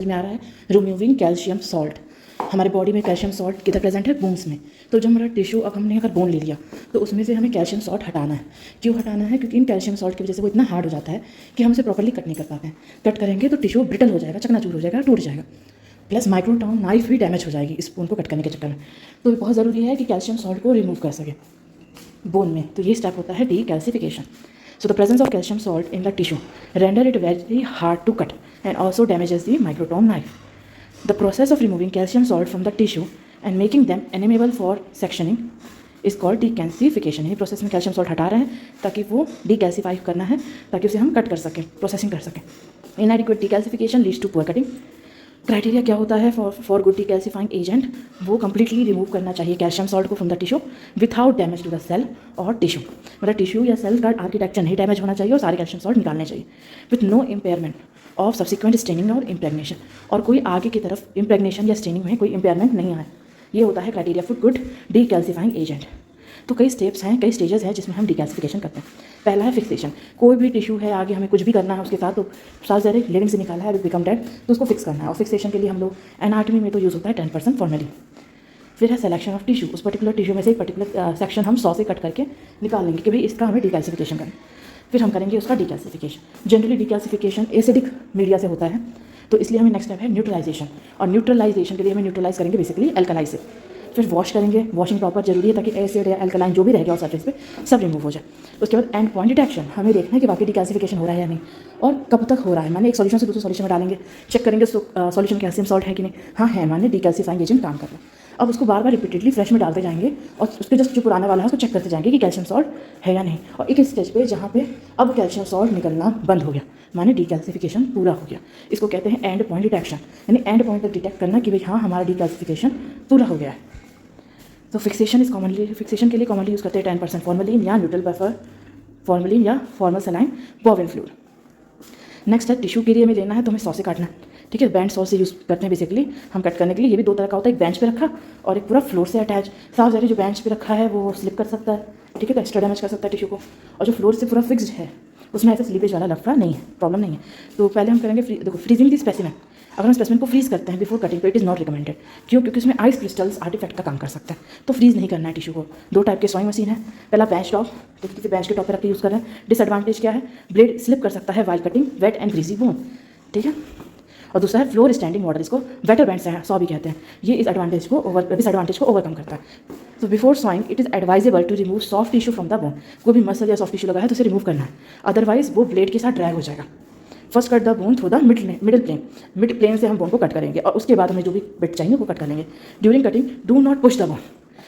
में आ रहा है रिमूविंग कैल्शियम सॉल्ट। हमारे बॉडी में कैल्शियम सॉल्ट किधर प्रेजेंट है? बोन्स में। तो जब हमारा टिश्यू, अब हमने अगर बोन ले लिया तो उसमें से हमें कैल्शियम सॉल्ट हटाना है। क्यों हटाना है? क्योंकि इन कैल्शियम सॉल्ट की वजह से वो इतना हार्ड हो जाता है कि हम उसे प्रॉपर्ली कट नहीं कर पाते हैं। कट करेंगे तो टिश्यू ब्रिटल हो जाएगा, चकनाचूर हो जाएगा, टूट जाएगा। प्लस माइक्रोटॉम नाइफ भी डैमेज हो जाएगी इस बोन को कट करने के चक्कर में। तो बहुत ज़रूरी है कि कैल्शियम सॉल्ट को रिमूव कर सके बोन में। तो ये स्टेप होता है decalcification. So the presence of calcium salt in the tissue render it very hard to cut and also damages the microtome knife. The process of removing calcium salt from the tissue and making them amenable for sectioning is called decalcification. ये process में calcium salt हटा रहे हैं ताकि वो डीकैल्सीफाई करना है, ताकि उसे हम कट कर सकें, प्रोसेसिंग कर सकें। Inadequate decalcification leads to poor cutting. Criteria क्या होता है फॉर गुड डीकैल्सीफाइंग एजेंट? वो कम्प्लीटली रिमूव करना चाहिए कैल्शियम सॉल्ट को from the tissue without damage to the cell और टिश्यू। मतलब टिश्यू या सेल का आर्किटेक्चर नहीं डैमेज होना चाहिए और सारे कैल्शियम सॉल्ट निकालने चाहिए with no impairment of subsequent staining और इम्प्रेगनेशन। और कोई आगे की तरफ इम्प्रेगनेशन या स्टेनिंग में कोई इम्पेयरमेंट नहीं आए। ये होता है criteria for good decalcifying agent. तो कई स्टेप्स हैं, कई स्टेजेस हैं जिसमें हम डीकैल्सिफिकेशन करते हैं। पहला है फिक्सेशन। कोई भी टिश्यू है, आगे हमें कुछ भी करना है उसके साथ, तो साथ ज़रे लिविंग से निकाला है, बिकम डेड, तो उसको फिक्स करना है। और फिक्सेशन के लिए हम लोग एनाटॉमी में तो यूज़ होता है 10% फॉर्मेलिन। फिर है सिलेक्शन ऑफ टिश्यू। उस पर्टिकुलर टिश्यू में से एक पर्टिकुलर सेक्शन हम 100 से कट करके निकाल लेंगे कि भाई इसका हमें डीकैल्सिफिकेशन करना। फिर हम करेंगे उसका decalcification. Generally decalcification acidic media से होता है, तो इसलिए हमें नेक्स्ट स्टेप है न्यूट्रलाइजेशन। और न्यूट्रलाइजेशन के लिए हमें न्यूट्रलाइज करेंगे बेसिकली एल्कलाई से। फिर वॉश करेंगे, वॉशिंग प्रॉपर जरूरी है ताकि एसिड या एल्कलाइन जो भी रह गया और सरफेस पे सब रिमूव हो जाए। उसके बाद एंड पॉइंट डिटेक्शन। हमें देखना है कि वाकई डीकैल्सिफिकेशन हो रहा है या नहीं और कब तक हो रहा है। माने एक सॉल्यूशन से दूसरे सॉल्यूशन में डालेंगे, चेक करेंगे सॉल्यूशन में कैल्शियम सॉल्ट है कि नहीं। हाँ है, माने डीकैल्सीफाइंग एजेंट काम कर रहा है। अब उसको बार बार रिपीटेडली फ्रेश में डालते जाएंगे और उसके जस्ट जो पुराना वाला है उसको चेक करते जाएंगे कि कैल्शियम सॉल्ट है या नहीं। और एक स्टेज पे जहाँ पे अब कैल्शियम सॉल्ट निकलना बंद हो गया, माने डीकैल्सिफिकेशन पूरा हो गया। इसको कहते हैं एंड पॉइंट डिटेक्शन। यानी एंड पॉइंट तक डिटेक्ट करना कि भाई हाँ हमारा डीकैल्सिफिकेशन पूरा हो गया है। तो फिक्सेशन के लिए कॉमनली यूज़ करते हैं 10% फॉर्मेलिन या न्यूट्रल बफर फॉर्मेलिन या फॉर्मल सलाइन बॉविन फ्लूइड। नेक्स्ट है टिश्यू के लिए हमें लेना है तो हमें 100 से काटना है। ठीक है, बैंड 100 से यूज़ करते हैं बेसिकली हम कट करने के लिए। ये भी दो तरह का होता है, एक बेंच पे रखा और एक पूरा फ्लोर से अटैच। साफ ज़ाहिर जो बेंच पे रखा है वो स्लिप कर सकता है, ठीक है, तो एक्स्ट्रा डैमेज कर सकता है टिश्यू को। और जो फ्लोर से पूरा फिक्स्ड है उसमें ऐसा स्लीपेज वाला लफड़ा नहीं है, प्रॉब्लम नहीं है। तो पहले हम करेंगे देखो फ्रीजिंग दी स्पेसिमेन। अगर हम स्पेसिमेन को फ्रीज करते हैं बिफोर कटिंग तो इट इज़ नॉट रिकमेंडेड। क्यों? क्योंकि उसमें आइस क्रिस्टल्स आर्टिफैक्ट का काम कर सकता है। तो फ्रीज नहीं करना है टिश्यू को। दो टाइप के सॉइंग मशीन है। पहला बेंच टॉप, तो किसी बेंच के टॉप पर रख के यूज़ कर रहे हैं। डिसएडवांटेज क्या है? ब्लेड स्लिप कर सकता है while cutting wet and greasy bone, ठीक है। और दूसरा है फ्लोर स्टैंडिंग मॉडल, इसको वेटर बैंड 100 भी कहते हैं। ये इस डिसएडवांटेज को ओवरकम करता है। तो before sawing it is advisable to remove soft tissue from the bone. कोई भी मसल या सॉफ्ट टिश्यू लगा है तो उसे रिमूव करना है, अदरवाइज वो ब्लेड के साथ ड्रैग हो जाएगा। First cut the bone through the middle plane. Mid plane से हम बोन को कट करेंगे और उसके बाद हमें जो भी बिट चाहिए वो कट कर लेंगे। During cutting do not push the bone.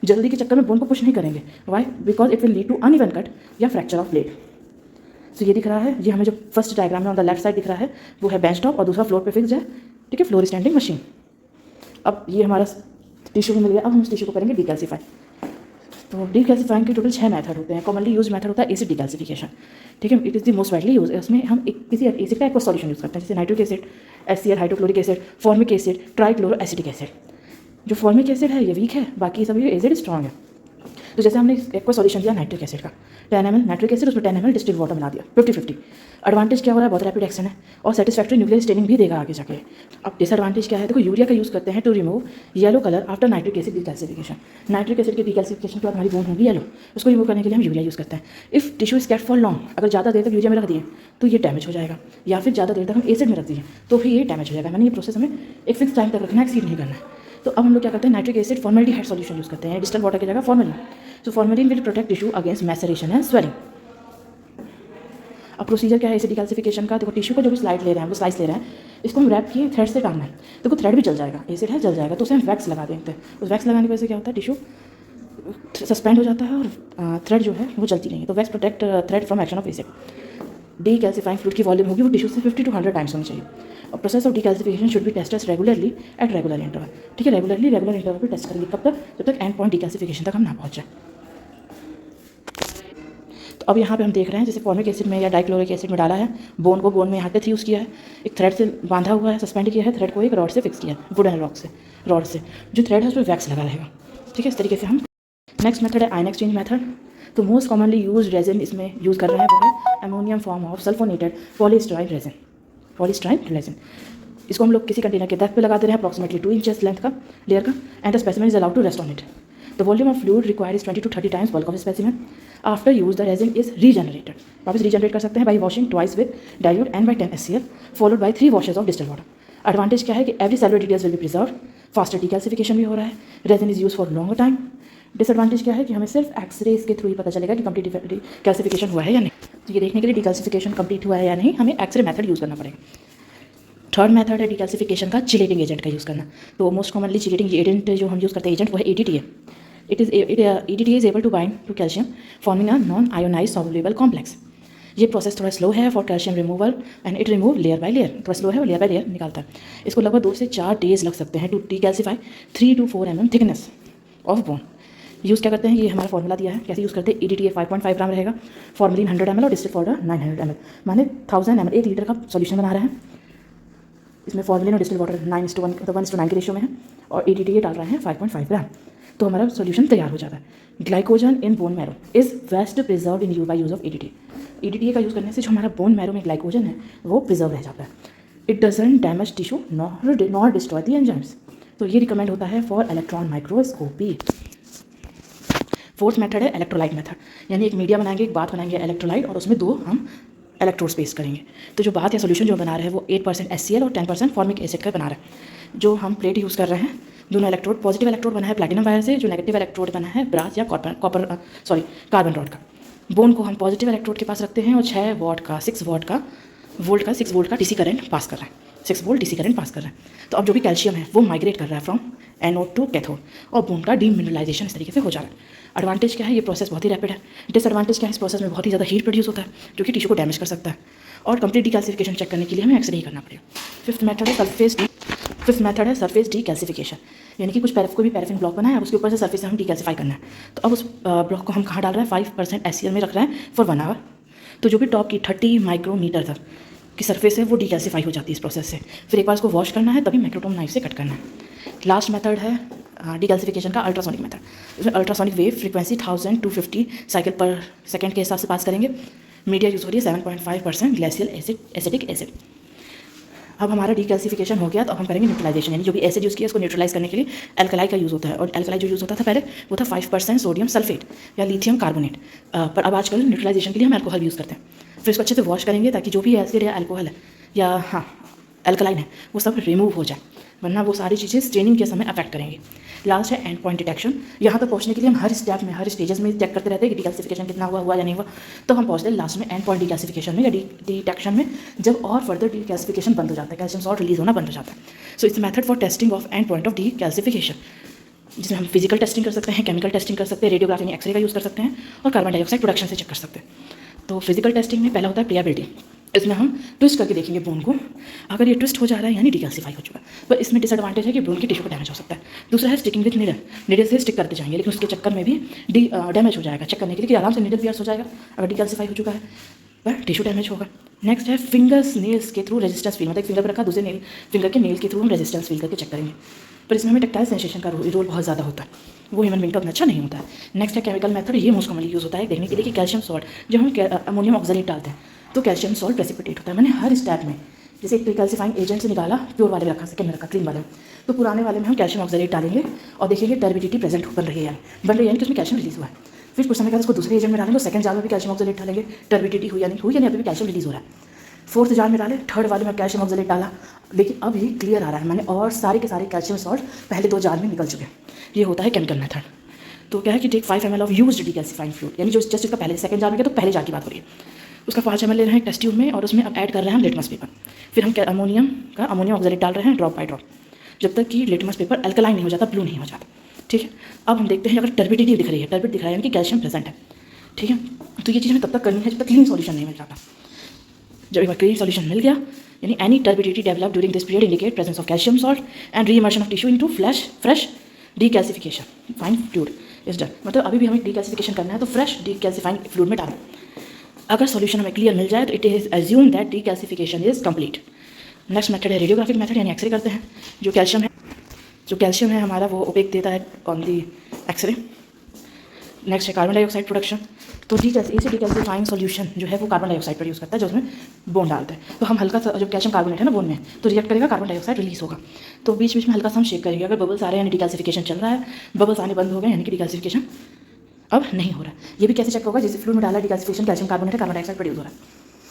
जल्दी के चक्कर में बोन को पुश नहीं करेंगे। Why? Because it will lead to uneven cut या फ्रैक्चर ऑफ ब्लेड। तो ये दिख रहा है, ये हमें जो फर्स्ट डायग्राम में ऑन द लेफ्ट साइड दिख रहा है वो है बेंच टॉप और दूसरा फ्लोर पे फिक्स्ड है, ठीक है, फ्लोर स्टैंडिंग मशीन। अब ये हमारा टिश्यू मिल गया। अब हम इस टिश्यू को करेंगे डीकैल्सीफाई। तो डीकैल्सीफाइंग के टोटल 6 मेथड होते हैं। कॉमनली यूज मेथड होता है एसिड डीकैल्सिफिकेशन, ठीक है, it is the most widely use. इसमें हम किसी एसिड का एक्वा सॉल्यूशन यूज़ करते हैं, जैसे nitric acid, HCl, hydrochloric acid, formic acid, trichloro acidic acid. जो फॉर्मिक एसिड है ये वीक है, बाकी सभी एसिड स्ट्रॉन्ग है। तो जैसे हमने एक्वा सॉल्यूशन दिया नाइट्रिक एसिड का 10 ml नाइट्रिक एसिड, उसमें 10 ml डिस्टिल्ड वाटर मिला दिया 50-50। एडवांटेज क्या हो रहा है? बहुत रैपिड एक्शन है और सेटिस्फैक्ट्री न्यूक्लियर स्टेनिंग भी देगा आगे जाके। अब डिसएडवांटेज क्या है? देखो यूरिया का यूज़ करते हैं to remove yellow colour after nitric acid decalcification. Nitric acid के डीकैल्सिफिकेशन के बाद हमारी बोन होगी येलो, उसको रिमूव करने के लिए हम यूरिया यूज़ करते हैं। If tissue is kept for long, अगर ज़्यादा देर तक यूरिया में रख दिए तो ये डैमेज हो जाएगा, या फिर ज़्यादा देर तक हम एसिड में रख दिए तो फिर ये डैमेज हो जाएगा। मैंने ये प्रोसेस हमें एक फिक्स टाइम तक रखना है, एक्सीड नहीं करना है। तो अब हम लोग क्या करते हैं? Nitric acid formality solution use करते हैं, डिस्टिल्ड वाटर की जगह formalin. So formalin will protect tissue against maceration and swelling. अब प्रोसीजर क्या है एसिड डीकैल्सिफिकेशन का? देखो टिश्यू का जो भी स्लाइस ले रहे हैं इसको हम रैप किए थ्रेड से टांगना है। देखो थ्रेड भी जल जाएगा, एसिड है जल जाएगा, तो उसे हम वैक्स लगा देते हैं। उस वैक्स लगाने की वजह से क्या होता है? टिश्यू सस्पेंड हो जाता है और थ्रेड जो है वो जलती नहीं है। तो wax protect thread from action of acid. Decalcifying fluid की वॉल्यूम होगी वो टिश्यू से 50 to 100 टाइम्स होनी चाहिए। और process of decalcification should be tested regularly at regular interval, ठीक है, रेगुलर इंटरवल पर टेस्ट करेंगे। कब तक? जब तक एंड पॉइंट डीकैल्सिफिकेशन तक हम ना पहुँच जाए। तो अब यहाँ पे हम देख रहे हैं जैसे फॉर्मिक एसिड में या डाइक्लोरिक एसिड में डाला है, बोन को में यहाँ पे यूज़ किया है, एक थ्रेड से बांधा हुआ है, सस्पेंड किया है, थ्रेड को एक रॉड से फिक्स किया है, वुडन रॉड से जो थ्रेड है उस पर वैक्स लगा रहेगा, ठीक है। इस तरीके से हम नेक्स्ट मेथड है आयन एक्सचेंज मेथड। तो मोस्ट कॉमनली यूज रेजिन इसमें यूज़ कर रहे हैं वो है ammonium form of sulphonated polystyrene resin. इसको हम लोग किसी कंटेनर के डेप्थ पे लगा दे रहे हैं अप्रॉक्सीमेटली 2 इंचेस लेंथ का लेयर का, and the specimen is allowed to rest on it. The volume of fluid required is 20 to 30 times bulk of specimen. After use the resin is regenerated, वापस regenerate कर सकते हैं by washing twice with dilute and by 10 SCl followed by 3 washes of distilled water. Advantage क्या है कि every cellular details will be preserve, faster decalcification भी हो रहा है, resin is use for longer time. Disadvantage क्या है कि हमें सिर्फ एक्सरेज के थ्रू ही पता चलेगा कि कंप्लीट डीकैल्सिफिकेशन हुआ है या नहीं। तो ये देखने के लिए डीकैल्सिफिकेशन कंप्लीट हुआ है या नहीं हमें एक्सरे मेथड यूज़ करना पड़ेगा। थर्ड मेथड है डीकैल्सिफिकेशन का चिलेटिंग एजेंट का यूज़ करना। तो मोस्ट कॉमनली चिलेटिंग एजेंट जो हम यूज़ करते हैं एजेंट वो है EDTA। EDTA is able to bind to calcium forming a non ionise soluble complex. ये प्रोसेस थोड़ा स्लो है for calcium removal and it remove layer by layer, थोड़ा स्लो है और लेयर बाय लेयर निकालता है। इसको लगभग 2 से 4 डेज लग सकते हैं to decalcify 3 to 4 mm thickness of bone. Use क्या करते हैं, ये हमारा फॉर्मूला दिया है कैसे यूज़ करते हैं। EDTA 5.5 ग्राम रहेगा, फॉर्मलिन 100 ml और डिस्टिल पाउडर 900 ml, माने 1000 ml 1 लीटर का सॉल्यूशन बना रहे हैं। इसमें फॉर्मलिन और डिस्टिल वाटर 9:1 मतलब 1:9 के रेशियो में है और EDTA डाल रहे हैं 5.5 ग्राम, तो हमारा सॉल्यूशन तैयार हो जाता है। Glycogen in bone marrow is best preserve in by use of EDTA। EDTA का यूज़ करने से जो हमारा बोन मैरो में ग्लाइकोजन है वो प्रिजर्व रह जाता है। It doesn't damage tissue nor destroy the enzymes. तो ये रिकमेंड होता है for electron microscopy. Fourth method है इलेक्ट्रोलाइट मेथड, यानी एक मीडिया बनाएंगे, एक बात बनाएंगे इलेक्ट्रोलाइट और उसमें 2 हम इलेक्ट्रोड स्पेस करेंगे। तो जो बात या सोल्यूशन जो बना रहे हैं वो 8% HCl और 10% फॉर्मिक एसिड का बना रहा है। जो हम प्लेट यूज़ कर रहे हैं, दोनों इलेक्ट्रोड, पॉजिटिव इलेक्ट्रोड बना है प्लैटिनम वायर से, जो नेगेटिव इलेक्ट्रोड बना है ब्रास या कार्बन रॉड का। बोन को हम पॉजिटिव इलेक्ट्रोड के पास रखते हैं और 6 वोल्ट का 6 वोल्ट का DC करंट पास कर रहा है, 6 वोल्ट DC करंट पास कर रहा है। तो अब जो भी कैल्शियम है वो माइग्रेट कर रहा है फ्रॉम एनोड टू कैथोड और बोन का डीमिनरलाइजेशन इस तरीके से हो जा रहा है। एडवांटेज क्या है, ये प्रोसेस बहुत ही रैपिड है। डिसएडवांटेज क्या है, इस प्रोसेस में बहुत ही ज़्यादा हीट प्रोड्यूस होता है जो कि टिश्यू को डैमेज कर सकता है और कंप्लीट डीकैल्सिफिकेशन चेक करने के लिए हमें एक्सरे ही करना पड़ेगा। फिफ्थ मेथड है सरफेस डीकैल्सिफिकेशन, यानी कि कोई भी पैराफिन ब्लॉक बना है, उसके ऊपर से सरफेस से हम डीकैल्सिफाई करना है। तो अब उस ब्लॉक को हम कहाँ डाल रहे हैं, 5% HCl में रख रहे हैं फॉर 1 आवर। तो जो भी टॉप की 30 माइक्रोमीटर तक की सरफेस है वो डीकैल्सिफाई हो जाती है इस प्रोसेस से। फिर एक बार इसको वॉश करना है, तभी मैक्रोटोम नाइफ से कट करना है। लास्ट मेथड है डीकैल्सिफिकेशन का अल्ट्रासोनिक मेथड। इसमें अल्ट्रासोनिक वेव फ्रीक्वेंसी 1250 साइकिल पर सेकंड के हिसाब से पास करेंगे। मीडिया यूज़ हो रही है 7.5% ग्लेशियल एसिटिक एसिड। अब हमारा डीकैल्सिफिकेशन हो गया, तो अब हम करेंगे न्यूट्रलाइजेशन, यानी जो भी एसिड यूज़ किया उसको न्यूट्रलाइज करने के लिए एल्कलाई का यूज़ होता है। और एल्कलाई जो यूज़ होता था पहले वो था 5% सोडियम सल्फेट या लिथियम कार्बोनेट, पर अब आजकल न्यूट्रलाइजेशन के लिए हम अल्कोहल यूज़ करते हैं। फिर इसको अच्छे से वॉश करेंगे ताकि जो भी एसिड या अल्कोहल है या एल्कलाइन है वो सब रिमूव हो जाए, वरना वो सारी चीज़ें स्ट्रेनिंग के समय अफेक्ट करेंगी। लास्ट है एंड पॉइंट डिटेक्शन। यहाँ तक पहुँचने के लिए हम हर स्टेप में, हर स्टेजेस में चेक करते रहते हैं कि डीकैल्सिफिकेशन कितना हुआ या नहीं हुआ। तो हम पहुँचते हैं लास्ट में एंड पॉइंट डीकैल्सिफिकेशन में या डिटेक्शन में, जब और फर्दर डीकैल्सिफिकेशन बंद हो जाता है, कैल्शियम सॉल्ट रिलीज होना बंद हो जाता है। So it's method for testing of end point of decalcification, जिसमें हम फिजिकल टेस्टिंग कर सकते हैं, केमिकल टेस्टिंग कर सकते हैं, रेडियोग्राफी यानी एक्सरे का यूज़ कर सकते हैं और कार्बन डाइऑक्साइड प्रोडक्शन से चेक कर सकते हैं। तो फिजिकल टेस्टिंग में पहला होता है प्रियाबिलिटी। इसमें हम ट्विस्ट करके देखेंगे बोन को, अगर ये ट्विस्ट हो जा रहा है यानी डीकैल्सिफाई हो चुका है। पर इसमें डिसएडवांटेज है कि बोन की टिश्यू को डैमेज हो सकता है। दूसरा है स्टिकिंग विथ नीडल से स्टिक करते जाएंगे, लेकिन उसके चक्कर में भी डैमेज हो जाएगा। चेक करने के लिए कि आराम से नीडल पियर्स हो जाएगा अगर डीकैल्सिफाई हो चुका है, पर टिश्यू डैमेज होगा। नेक्स्ट है फिंगर्स नेल्स के थ्रू रेजिस्टेंस फील, मतलब एक फिंगर पर रखा, दूसरे फिंगर के नेल के थ्रू हम रेजिस्टेंस फील करके चेक करेंगे। पर इसमें हमें टेक्टाइल सेंसेशन का रोल बहुत ज़्यादा होता है, वो ह्यूमन बीइंग का उतना अच्छा नहीं होता है। नेक्स्ट है केमिकल मेथड, ये मोस्ट कॉमनली यूज़ होता है देखने के लिए कि कैल्शियम सॉल्ट जब हम अमोनियम ऑक्सलेट डालते हैं तो कैल्शियम सॉल्ट प्रेसिपिटेट होता है, मैंने हर स्टेप में, जैसे एक डीकैल्सिफाइंग एजेंट से निकाला, प्योर वाले में रखा, सेकेंड में रखा, क्लीन वाले में, तो पुराने वाले में हम कैल्शियम ऑक्सलेट डालेंगे और देखेंगे टर्बिडिटी प्रेजेंट बन रही है यानी कि उसमें कैल्शियम रिलीज हुआ है। फिर कुछ समय बाद उसको दूसरे एजेंट में डालेंगे, सेकंड जार में भी कैल्शियम ऑक्सलेट डालेंगे, टर्बिडिटी हुई या नहीं हुई, यानी अभी भी कैल्शियम रिलीज हो रहा है। फोर्थ जार में डाले, थर्ड वाले में कैल्शियम ऑक्सलेट डाला, लेकिन अब ये क्लियर आ रहा है मैंने, और सारे के सारे कैल्शियम सॉल्ट पहले 2 जार में निकल चुके हैं। ये होता है केमिकल मेथड। तो क्या है कि take 5 ml of used decalcifying fluid, यानी जो जस्ट इसका पहले सेकंड जार में गया तो पहले जार की बात हो रही है, उसका 5 ml ले रहे हैं टेस्ट ट्यूब में और उसमें अब ऐड कर रहे हैं हम लिटमस पेपर। फिर हम अमोनियम ऑक्सलेट डाल रहे हैं ड्रॉप बाय ड्रॉप, जब तक कि लिटमस पेपर अल्कलाइन नहीं हो जाता, ब्लू नहीं हो जाता। ठीक है, अब हम देखते हैं अगर टर्बिडिटी दिख रही है, टर्बिड दिख रहा है यानी कि कैल्शियम प्रेजेंट है। ठीक है, तो ये चीज़ हमें तब तक करनी है जब तक क्लीन सॉल्यूशन नहीं मिल जाता। जब एक बार क्लीन सॉल्यूशन मिल गया, यानी any turbidity develop during this period indicate presence of calcium salt and reimmersion of tissue into fresh decalcification fine fluid is done. मतलब अभी भी हमें डीकैल्सिफिकेशन करना है तो फ्रेश डीकैल्सिफाइंग फ्लूइड में डालें। अगर सॉल्यूशन हमें क्लियर मिल जाए तो it is assume that decalcification is complete. Next method है रेडियोग्राफिक मेथड, यानी एक्सरे करते हैं। जो कैल्शियम है हमारा वो ओपेक देता है ऑन दी एक्सरे। नेक्स्ट है कार्बन डाइऑक्साइड प्रोडक्शन। तो इसे डिकैल्सिफाइंग सॉल्यूशन जो है वो कार्बन डाइऑक्साइड प्रोड्यूस करता है जो उसमें बोन डालता है। तो हम हल्का सा जब कैल्शियम कार्बोनेट है ना बोन में तो रिएक्ट करेगा, कार्बन डाइऑक्साइड रिलीज होगा। तो बीच बीच में हल्का सा हम शेक करेंगे, अगर बबल्स आ रहे हैं यानी डिकैल्सिफिकेशन चल रहा है, बबल्स आने बंद हो गए यानी कि डिकैल्सिफिकेशन अब नहीं हो रहा है। ये भी कैसे चेक होगा, जैसे फ्लूइड में डाला डिकैल्सिफिकेशन कैल्शियम कार्बोनेट है, कार्बन डाइऑक्साइड प्रोड्यूस हो रहा है।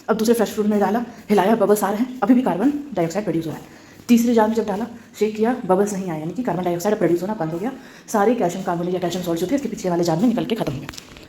अब दूसरे फ्रेश फ्लूइड में डाला, हिलाया, बबल्स आ रहे हैं, अभी भी कार्बन डाइऑक्साइड प्रोड्यूस हो रहा है। तीसरे जार में जब डाला, शेक किया, बबल्स नहीं आए यानी कि कार्बन डाइऑक्साइड प्रोड्यूस होना बंद हो गया, सारे कैल्शियम कार्बोनेट या कैल्शियम सॉल्ट जो थे इसके पिछले वाले जार में निकल के खत्म हो गया।